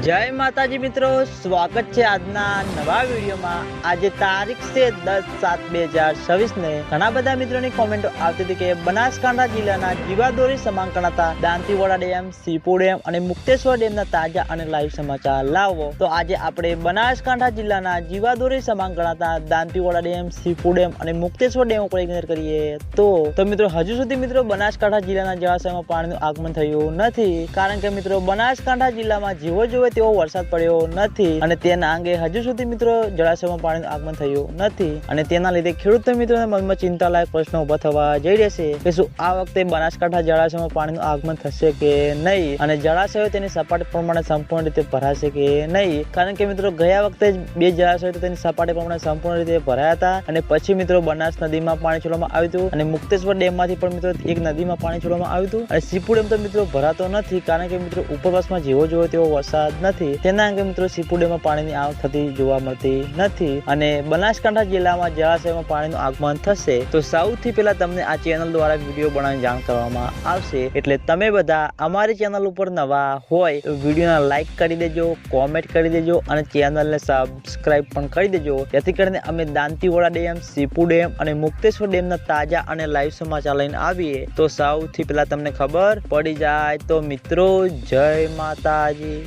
જય માતાજી મિત્રો, સ્વાગત છે આજના નવા વિડીયોમાં। આજે તારીખ છે 10/7/2026 ને ઘણા બધા મિત્રોની કોમેન્ટો આવતી હતી કે બનાસકાંઠા જિલ્લાના જીવાદોરી સમાંગ ગણાતા દાંતીવાડા ડેમ, સીપુ ડેમ અને મુક્તેશ્વર ડેમના તાજા અને લાઈવ સમાચાર લાવો। તો આજે આપણે બનાસકાંઠા જિલ્લાના જીવાદોરી સમાંગ ગણાતા દાંતીવાડા ડેમ, સીપુ ડેમ અને મુક્તેશ્વર ડેમ ઉપર એક નજર કરીએ તો મિત્રો હજુ સુધી મિત્રો બનાસકાંઠા જિલ્લાના જળાશયમાં પાણીનું આગમન થયું નથી, કારણ કે મિત્રો બનાસકાંઠા જિલ્લામાં જેવો જોવે તેવો વરસાદ પડ્યો નથી અને તેના અંગે હજુ સુધી મિત્રો જળાશયમાં પાણીનું આગમન થયું નથી અને તેના લીધે ખેડૂત મિત્રોના મનમાં ચિંતાલાયક પ્રશ્નો ઉભા થવા જઈ રહેશે કે શું આ વખતે બનાસકાંઠા જળાશયમાં પાણીનું આગમન થશે કે નહીં અને જળાશયો તેની સપાટી પ્રમાણે સંપૂર્ણ રીતે ભરાશે કે નહીં। કારણ કે મિત્રો ગયા વખતે બે જળાશયો તેની સપાટી પ્રમાણે સંપૂર્ણ રીતે ભરાયા હતા અને પછી મિત્રો બનાસ નદીમાં પાણી છોડવામાં આવ્યું હતું અને મુક્તેશ્વર ડેમમાંથી પણ મિત્રો એક નદીમાં પાણી છોડવામાં આવ્યું હતું અને સીપુ ડેમ તો મિત્રો ભરાતો નથી, કારણ કે મિત્રો ઉપરવાસમાં જેવો જોવો તેવો વરસાદ નથી, તેના અંગે મિત્રો સીપુ ડેમમાં પાણીની આવક થતી જોવા મળતી નથી અને બનાસકાંઠા જિલ્લામાં જળાશયમાં પાણીનું આગમન થશે તો સૌથી પહેલા તમને આ ચેનલ દ્વારા વિડીયો બનાવીને જાણ કરવામાં આવશે। એટલે તમે બધા અમારી ચેનલ ઉપર નવા હોય તો વિડીયોને લાઈક કરી દેજો, કોમેન્ટ કરી દેજો અને ચેનલને સબસ્ક્રાઇબ પણ કરી દેજો, જેથી કરીને અમે દાંતીવાડા ડેમ, સીપુ ડેમ અને મુક્તેશ્વર ડેમના તાજા અને લાઈવ સમાચાર લઈને આવીએ તો સૌથી પહેલા તમને ખબર પડી જાય। તો મિત્રો જય માતાજી।